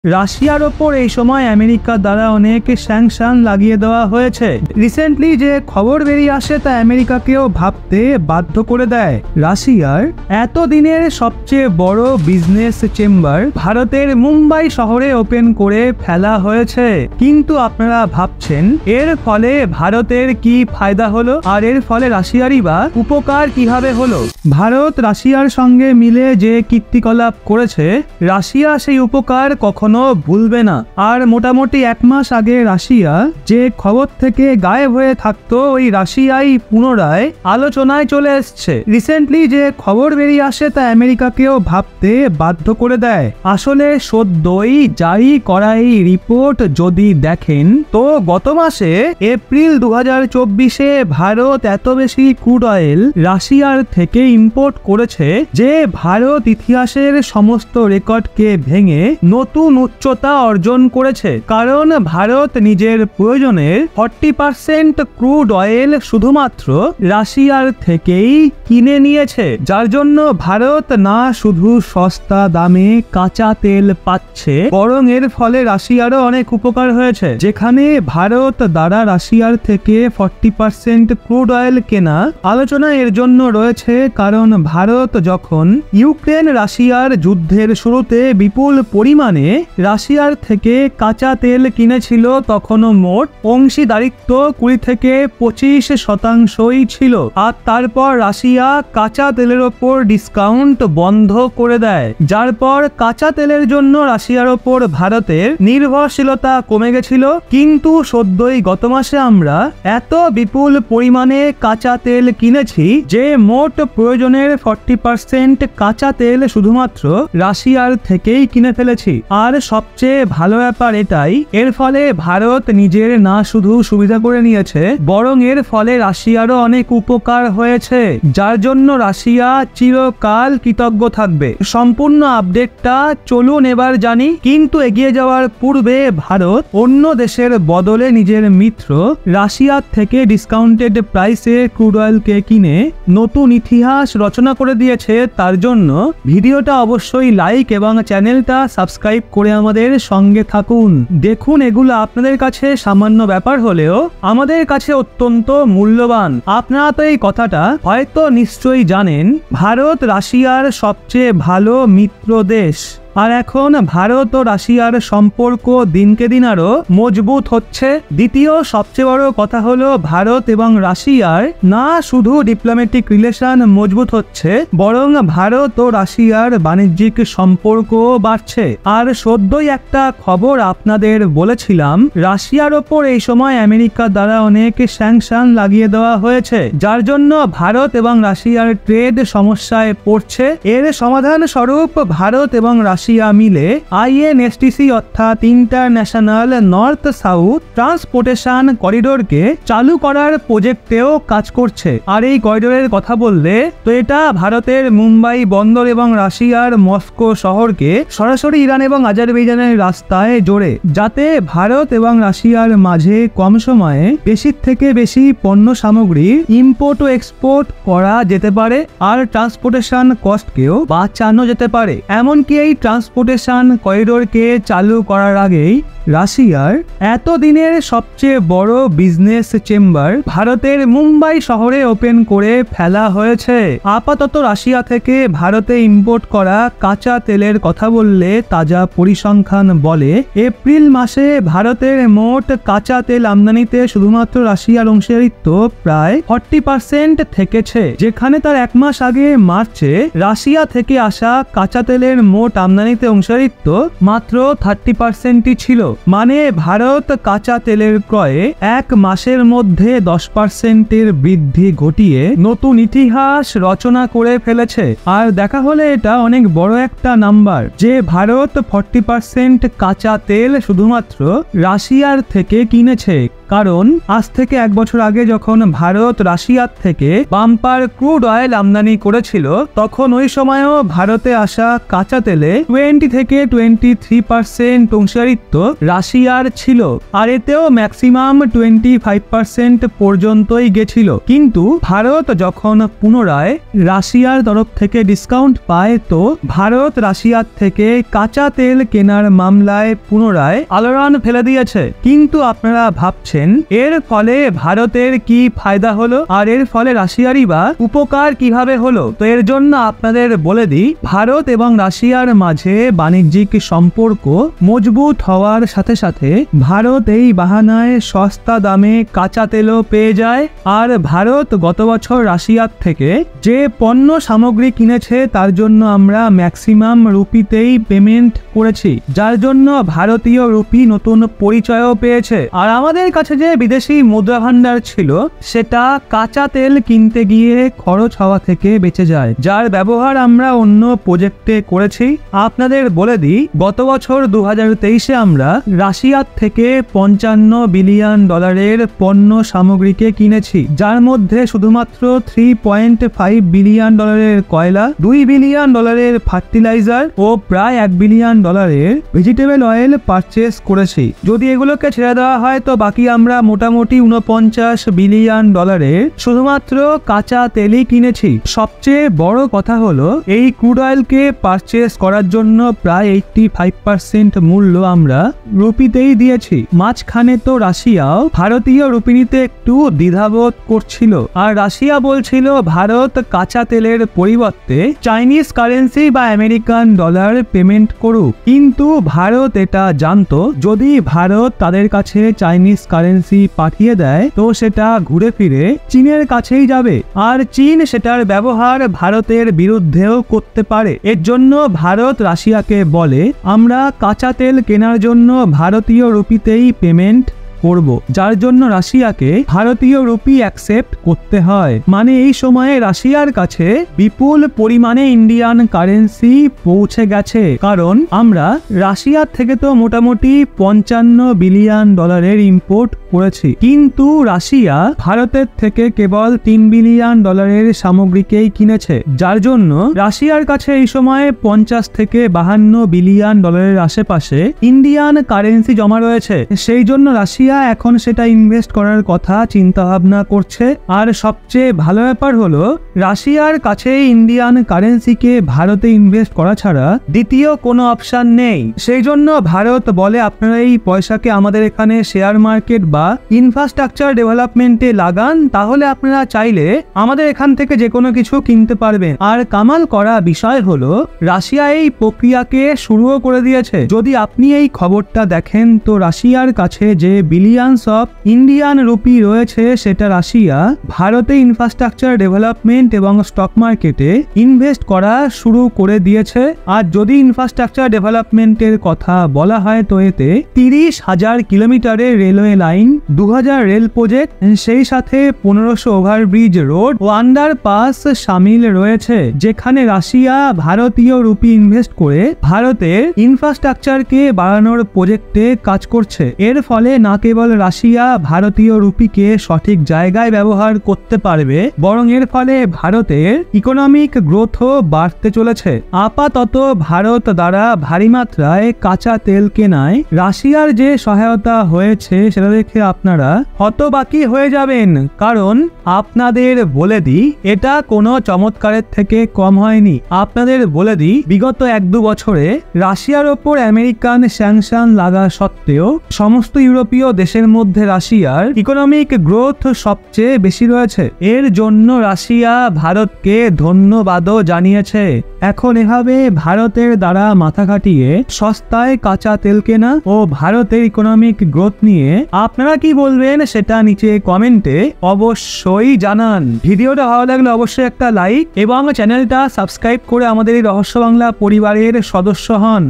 রাশিয়ার ওপর এই সময় আমেরিকা দ্বারা অনেক স্যাংশন লাগিয়ে দেওয়া হয়েছে। রিসেন্টলি যে খবর বেরিয়ে আসে তা আমেরিকাকেও ভাবতে বাধ্য করে দেয়। রাশিয়ার এতদিনের সবচেয়ে বড় বিজনেস চেম্বার ভারতের মুম্বাই শহরে ওপেন করে ফেলা হয়েছে। কিন্তু আপনারা ভাবছেন এর ফলে ভারতের কি ফায়দা হলো আর এর ফলে রাশিয়ারই বা উপকার কিভাবে হলো। ভারত রাশিয়ার সঙ্গে মিলে যে কীর্তিকলাপ করেছে, রাশিয়া সেই উপকার কখনো ভুলবে না। আর মোটামুটি এক মাস আগে রাশিয়া যে খবর থেকে গায়েব হয়ে থাকতো, ওই রাশিয়াই পুনরায় আলোচনায় চলে এসছে। রিসেন্টলি যে খবর বেরিয়ে আসে তা আমেরিকাকেও ভাবতে বাধ্য করে দেয়। আসলে সদ্যই জারি করা এই রিপোর্ট যদি দেখেন তো গত মাসে এপ্রিল 2024-এ ভারত এত বেশি ক্রুড অয়েল রাশিয়ার থেকে ইম্পোর্ট করেছে যে ভারত ইতিহাসের সমস্ত রেকর্ডকে ভেঙে নতুন উচ্চতা অর্জন করেছে। কারণ ভারত নিজের প্রয়োজনের 40% ক্রুড অয়েল শুধুমাত্র রাশিয়ার থেকেই কিনে নিয়েছে, যার জন্য ভারত না শুধু সস্তা দামে কাঁচা তেল পাচ্ছে, বরং এর ফলে রাশিয়ারও অনেক উপকার হয়েছে। যেখানে ভারত দ্বারা রাশিয়ার থেকে 40% ক্রুড অয়েল কেনা আলোচনা এর জন্য রয়েছে, কারণ ভারত যখন ইউক্রেন রাশিয়ার যুদ্ধের শুরুতে বিপুল পরিমাণে রাশিয়ার থেকে কাঁচা তেল কিনেছিল, তখনও মোট অংশীদারিত্ব 20 থেকে 25% ছিল। আর তারপর রাশিয়া কাঁচা তেলের ওপর ডিসকাউন্ট বন্ধ করে দেয়, যার পর কাঁচা তেলের জন্য রাশিয়ার ওপর ভারতের নির্ভরশীলতা কমে গেছিল। কিন্তু সদ্যই গত মাসে আমরা এত বিপুল পরিমাণে কাঁচা তেল কিনেছি যে মোট প্রয়োজনের 40% কাঁচা তেল শুধুমাত্র রাশিয়ার থেকেই কিনে ফেলেছি। আর সবচেয়ে ভালো ব্যাপার এটাই, এর ফলে ভারত নিজের না শুধু সুবিধা করে নিয়েছে, বরং এর ফলে রাশিয়ারও অনেক উপকার হয়েছে, যার জন্য রাশিয়া চিরকাল কৃতজ্ঞ থাকবে। সম্পূর্ণ আপডেটটা চলুন এবার জানি। কিন্তু এগিয়ে যাওয়ার পূর্বে ভারত অন্য দেশের বদলে নিজের মিত্র রাশিয়ার থেকে ডিসকাউন্টেড প্রাইসে ক্রুড অয়েলকে কিনে নতুন ইতিহাস রচনা করে দিয়েছে। তার জন্য ভিডিওটা অবশ্যই লাইক এবং চ্যানেলটা সাবস্ক্রাইব করে আমাদের সঙ্গে থাকুন। দেখুন, এগুলো আপনাদের কাছে সামান্য ব্যাপার হলেও আমাদের কাছে অত্যন্ত মূল্যবান। আপনারা তো এই কথাটা হয়তো নিশ্চয়ই জানেন, ভারত রাশিয়ার সবচেয়ে ভালো মিত্র দেশ। আর এখন ভারত ও রাশিয়ার সম্পর্ক দিনকে দিন আরো মজবুত হচ্ছে। দ্বিতীয় সবচেয়ে বড় কথা হলো, ভারত এবং রাশিয়ার না শুধু ডিপ্লোম্যাটিক রিলেশন মজবুত হচ্ছে, বরং ভারত ও রাশিয়ার বাণিজ্যিক সম্পর্ক বাড়ছে। আর সদ্যই একটা খবর আপনাদের বলেছিলাম, রাশিয়ার ওপর এই সময় আমেরিকা দ্বারা অনেক স্যাংশন লাগিয়ে দেওয়া হয়েছে, যার জন্য ভারত এবং রাশিয়ার ট্রেড সমস্যায় পড়ছে। এর সমাধান স্বরূপ ভারত এবং রাশিয়া মিলে INSTC অর্থাৎ ইন্টারন্যাশনাল নর্থ সাউথ ট্রান্সপোর্টেশন করিডোরকে চালু করার প্রজেক্টেও কাজ করছে। আর এই করিডোরের কথা বললে তো এটা ভারতের মুম্বাই বন্দর এবং রাশিয়ার মস্কো শহরকে সরাসরি ইরান এবং আজারবাইজানের রাস্তায় জোড়ে, যাতে ভারত এবং রাশিয়ার মাঝে কম সময়ে বেশির থেকে বেশি পণ্য সামগ্রী ইম্পোর্ট ও এক্সপোর্ট করা যেতে পারে, আর ট্রান্সপোর্টেশন কস্টকেও বাঁচানো যেতে পারে। এমনকি এই ট্রান্সপোর্টেশন করিডোরকে চালু করার আগেই রাশিয়ার এতদিনের সবচেয়ে বড় বিজনেস চেম্বার ভারতের মুম্বাই শহরে ওপেন করে ফেলা হয়েছে। আপাতত রাশিয়া থেকে ভারতে ইম্পোর্ট করা কাঁচা তেলের কথা বললে তাজা পরিসংখ্যান বলে, এপ্রিল মাসে ভারতের মোট কাঁচা তেল আমদানিতে শুধুমাত্র রাশিয়ার অংশীদারিত্ব প্রায় 40% থেকেছে, যেখানে তার এক মাস আগে মার্চে রাশিয়া থেকে আসা কাঁচা তেলের মোট আমদানিতে অংশীদারিত্ব মাত্র 30%ই ছিল। মানে ভারত কাঁচা তেলের ক্রয়ে এক মাসের মধ্যে 10%-এর বৃদ্ধি ঘটিয়ে নতুন ইতিহাস রচনা করে ফেলেছে। আর দেখা হলে এটা অনেক বড় একটা নাম্বার যে ভারত 40% কাঁচা তেল শুধুমাত্র রাশিয়ার থেকে কিনেছে। কারণ আজ থেকে এক বছর আগে যখন ভারত রাশিয়ার থেকে বাম্পার ক্রুড অয়েল আমদানি করেছিল, তখন ওই সময়ও ভারতে আসা কাঁচা তেলে 20 থেকে 23% অংশীদারিত্ব রাশিয়ার ছিল, আর এতেও ম্যাক্সিমাম 25% পর্যন্তই গেছিল। কিন্তু ভারত যখন পুনরায় রাশিয়ার তরফ থেকে ডিসকাউন্ট পায়, তো ভারত রাশিয়ার থেকে কাঁচা তেল কেনার মামলায় পুনরায় আলোড়ন ফেলে দিয়েছে। কিন্তু আপনারা ভাবছেন এর ফলে ভারতের কি ফায়দা হলো, আর এর ফলে রাশিয়ারই বা উপকার কিভাবে হলো? তো এর জন্য আপনাদের বলে দিই, ভারত এবং রাশিয়ার মাঝে বাণিজ্যিক সম্পর্ক মজবুত হওয়ার সাথে সাথে ভারত এই বাহানায় সস্তা দামে কাঁচা তেলও পেয়ে যায়। আর ভারত গত বছর রাশিয়ার থেকে যে পণ্য সামগ্রী কিনেছে তার জন্য আমরা ম্যাক্সিমাম রুপিতেই পেমেন্ট করেছি, যার জন্য ভারতীয় রুপি নতুন পরিচয়ও পেয়েছে। আর আমাদের কাছে যে বিদেশি মুদ্রা ভান্ডার ছিল সেটা কাঁচা তেল কিনতে গিয়ে খরচ হওয়া থেকে বেঁচে যায়, যার ব্যবহার আমরা অন্য প্রজেক্টে করেছি। আপনাদের বলে দিই, গত বছর 2023-এ আমরা রাশিয়ার থেকে $55 বিলিয়ন পণ্য সামগ্রীকে কিনেছি, যার মধ্যে শুধুমাত্র $3.5 বিলিয়ন কয়লা, $2 বিলিয়ন ফার্টিলাইজার ও প্রায় $1 বিলিয়ন ভেজিটেবল অয়েল পারচেস করেছি। যদি এগুলোকে ছেড়ে দেওয়া হয় তো বাকি আমরা মোটামুটি $49 বিলিয়ন শুধুমাত্র কাঁচা তেলই কিনেছি। সবচেয়ে বড় কথা হলো এই ক্রুড অয়েলকে পারচেস করার জন্য প্রায় 85% মূল্য আমরা রুপিতেই দিয়েছি। মাঝখানে তো রাশিয়াও ভারতীয় রুপি নিতে একটু দ্বিধাবোধ করছিল, আর রাশিয়া বলছিল ভারত কাঁচা তেলের পরিবর্তে চাইনিজ কারেন্সি বা আমেরিকান ডলার পেমেন্ট করুক। কিন্তু ভারত এটা জানতো যদি ভারত তাদের কাছে চাইনিজ কারেন্সি পাঠিয়ে দেয় তো সেটা ঘুরে ফিরে চীনের কাছেই যাবে, আর চীন সেটার ব্যবহার ভারতের বিরুদ্ধেও করতে পারে। এর জন্য ভারত রাশিয়াকে বলে আমরা কাঁচা তেল কেনার জন্য ভারতীয় রুপিতেই পেমেন্ট করব, যার জন্য রাশিয়াকে ভারতীয় রুপি অ্যাকসেপ্ট করতে হয়। মানে এই সময়ে রাশিয়ার কাছে বিপুল পরিমাণে ইন্ডিয়ান কারেন্সি পৌঁছে গেছে, কারণ আমরা রাশিয়ার থেকে তো মোটামুটি $55 বিলিয়ন ইম্পোর্ট করেছি। কিন্তু রাশিয়া ভারতের থেকে কেবল $3 বিলিয়ন সামগ্রীকেই কিনেছে, যার জন্য রাশিয়ার কাছে এই সময়ে 50 থেকে 52 বিলিয়ন আশেপাশে ইন্ডিয়ান কারেন্সি জমা রয়েছে। সেই জন্য রাশিয়া এখন সেটা ইনভেস্ট করার কথা চিন্তা ভাবনা করছে। আর সবচেয়ে ভালো ব্যাপার হলো রাশিয়ার কাছে ইন্ডিয়ান কারেন্সিকে ভারতে ইনভেস্ট করা ছাড়া দ্বিতীয় কোনো অপশন নেই। সেই জন্য ভারত বলে আপনারা এই পয়সাকে আমাদের এখানে শেয়ার মার্কেট বা ইনফ্রাস্ট্রাকচার ডেভেলপমেন্টে লাগান, তাহলে আপনারা চাইলে আমাদের এখান থেকে যে কোনো কিছু কিনতে পারবেন। আর কামাল করা বিষয় হলো রাশিয়া এই প্রক্রিয়াকে শুরুও করে দিয়েছে। যদি আপনি এই খবরটা দেখেন তো রাশিয়ার কাছে যে বিলিয়নস অফ ইন্ডিয়ান রুপি রয়েছে সেটা রাশিয়া ভারতে ইনফ্রাস্ট্রাকচার ডেভেলপমেন্ট এবং স্টক মার্কেটে ইনভেস্ট করা শুরু করে দিয়েছে। আর যদি ইনফ্রাস্ট্রাকচার ডেভেলপমেন্টের কথা বলা হয় তো এতে 30,000 কিলোমিটারের রেলওয়ে লাইন, 2000 রেল প্রজেক্ট, সেই সাথে 1500 ওভারব্রিজ রোড ও আন্ডারপাস সামিল রয়েছে, যেখানে রাশিয়া ভারতীয় রুপি ইনভেস্ট করে ভারতের ইনফ্রাস্ট্রাকচারকে বাড়ানোর প্রজেক্টে কাজ করছে। এর ফলে না কেবল রাশিয়া ভারতীয় রুপিকে সঠিক জায়গায় ব্যবহার করতে পারবে, বরং এর ফলে ভারতের ইকোনমিক গ্রোথও বাড়তে চলেছে। আপাতত ভারত দ্বারা ভারী মাত্রায় কাঁচা তেল কেনায় রাশিয়ার যে সহায়তা হয়েছে সেটা দেখে আপনারা হতবাকি হয়ে যাবেন, কারণ আপনাদের বলে দিই এটা কোনো চমৎকারের থেকে কম হয়নি। আপনাদের বলে দিই বিগত 1-2 বছরে রাশিয়ার ওপর আমেরিকান স্যাংশন লাগা সত্ত্বেও সমস্ত ইউরোপীয় দেশের মধ্যে রাশিয়ার ইকোনমিক গ্রোথ সবচেয়ে বেশি রয়েছে। এর জন্য রাশিয়া ভারতকে ধন্যবাদও জানিয়েছে। এখন এভাবে ভারতের দ্বারা মাথা খাটিয়ে সস্তায় কাঁচা তেল কেনা ও ভারতের ইকোনমিক গ্রোথ নিয়ে আপনারা কি বলবেন সেটা নিচে কমেন্টে অবশ্যই জানান। ভিডিওটা ভালো লাগলে অবশ্যই একটা লাইক এবং চ্যানেলটা সাবস্ক্রাইব করে আমাদের এই রহস্য বাংলা পরিবারের সদস্য হন।